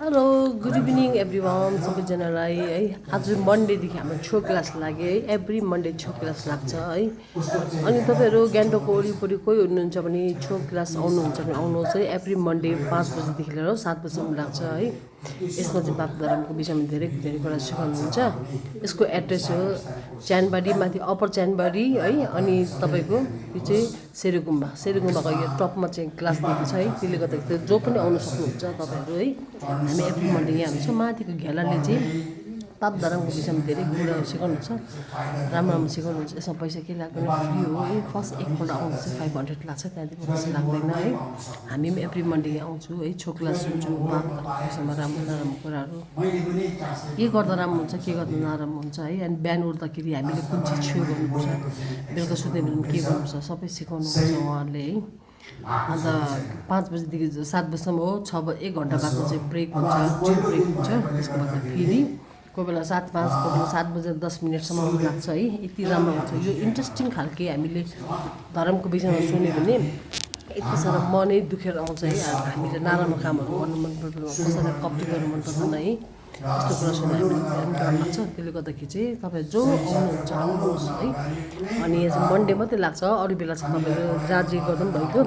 Hello good evening everyone सबैजनालाई है। आज मन्डेदेखि हाम्रो छो क्लास लाग्यो है। एभ्री मन्डे छो क्लास लाग्छ है। अनि तपाईँहरू गान्तोकको वरिपरि कोही हुनुहुन्छ भने छो क्लास आउनुहुन्छ भने आउनुहोस् है। एभ्री मन्डे 5 बजीदेखि लिएर 7 बजीसम्म लाग्छ है। यसमा चाहिँ बाप धर्मको विषयमा धेरै धेरै कुरा सिकाउनुहुन्छ। यसको एड्रेस हो च्यानबारी, माथि अप्पर च्यानबारी है। अनि तपाईँको यो चाहिँ सेरुगुम्बाको यो टपमा चाहिँ क्लास दिएको छ है। त्यसले गर्दाखेरि जो पनि आउनु सक्नुहुन्छ तपाईँहरू है। हामी एभ्री मन्डे यहाँ हुन्छौँ। माथिको घेलाले चाहिँ पाप धर्मको विषयमा धेरै कुरा सिकाउनुहुन्छ, राम्रो राम्रो सिकाउनुहुन्छ। यसमा पैसा केही लाग्दैन, फ्री हो है। फर्स्ट एकपल्ट आउँदा चाहिँ 500 लाग्छ, त्यहाँदेखि पैसा लाग्दैन है। हामी पनि एभ्री मन्डे यहाँ आउँछौँ है। छो क्लास सुन्छौँ, पाप धर्मको विषयमा राम्रो नराम्रो कुराहरू के गर्दा राम्रो हुन्छ, के गर्दा नराम्रो हुन्छ है। अनि बिहान उठ्दाखेरि हामीले कुन चिज छुयो गर्नुपर्छ, बेलुका सुत्ने बेलामा के गर्नुपर्छ, सबै सिकाउनुहुन्छ उहाँहरूले है। अन्त 5 बजीदेखि 7 बजीसम्म हो। 1 घन्टा बादमा चाहिँ ब्रेक हुन्छ, टी ब्रेक हुन्छ। त्यसको बाद फेरि कोही बेला 7:05, कोही बेला 7:10 लाग्छ है। यति राम्रो हुन्छ यो इन्ट्रेस्टिङ खालके। हामीले धर्मको विषयमा सुन्यो भने यति साह्रो मनै दुखेर आउँछ है। हामीले नराम्रो कामहरू गर्नु मन पर्दैन, कसैलाई कपटी गर्नु मन पर्दैन है। यस्तो कुरा सुन्दा हामीलाई राम्रो लाग्छ। त्यसले गर्दाखेरि चाहिँ तपाईँ जो आउनुहुन्छ आउनुहोस् है। अनि यो चाहिँ मन्डे मात्रै लाग्छ, अरू बेला चाहिँ तपाईँले जहाँ जे गर्दा पनि भइगयो।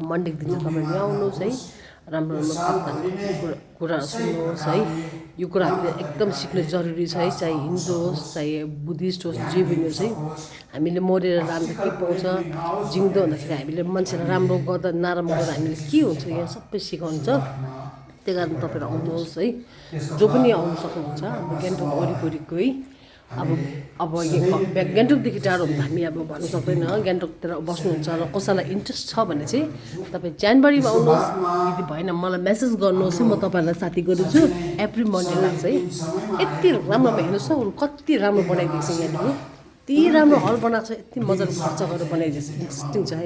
मन्डेको दिन चाहिँ तपाईँले आउनुहोस् है। राम्रो राम्रो कुराहरू सुन्नुहोस् है। यो कुरा हामीले एकदम सिक्नु जरुरी छ है। चाहे हिन्दू होस्, चाहे बुद्धिस्ट होस्, जे पनि होस् है। हामीले मरेर राम्रो के पाउँछ, जिउँदो भन्दाखेरि हामीले मान्छेलाई राम्रो गर्दा नराम्रो गर्दा हामीले के हुन्छ, यहाँ सबै सिकाउँछ। त्यही कारण तपाईँहरू आउनुहोस् है। जो पनि आउनु सक्नुहुन्छ। अब गान्तोक वरिपरिको है। अब गान्तोकदेखि टाढो हुन्छ हामी अब भन्नु सक्दैन। गान्तोकतिर बस्नुहुन्छ र कसैलाई इन्ट्रेस्ट छ भने चाहिँ तपाईँ च्यानबारीमा आउनुहोस्। यदि भएन मलाई मेसेज गर्नुहोस्, म तपाईँलाई साथी गरिदिन्छु। एभ्री मन्डे लाग्छ है। यति राम्रो हेर्नुहोस् न, कति राम्रो बनाइदिएको छ। यहाँदेखि यति राम्रो हल बनाएको छ, यति मजाले खर्च गरेर बनाइदिएको छ। इन्ट्रेस्टिङ छ है।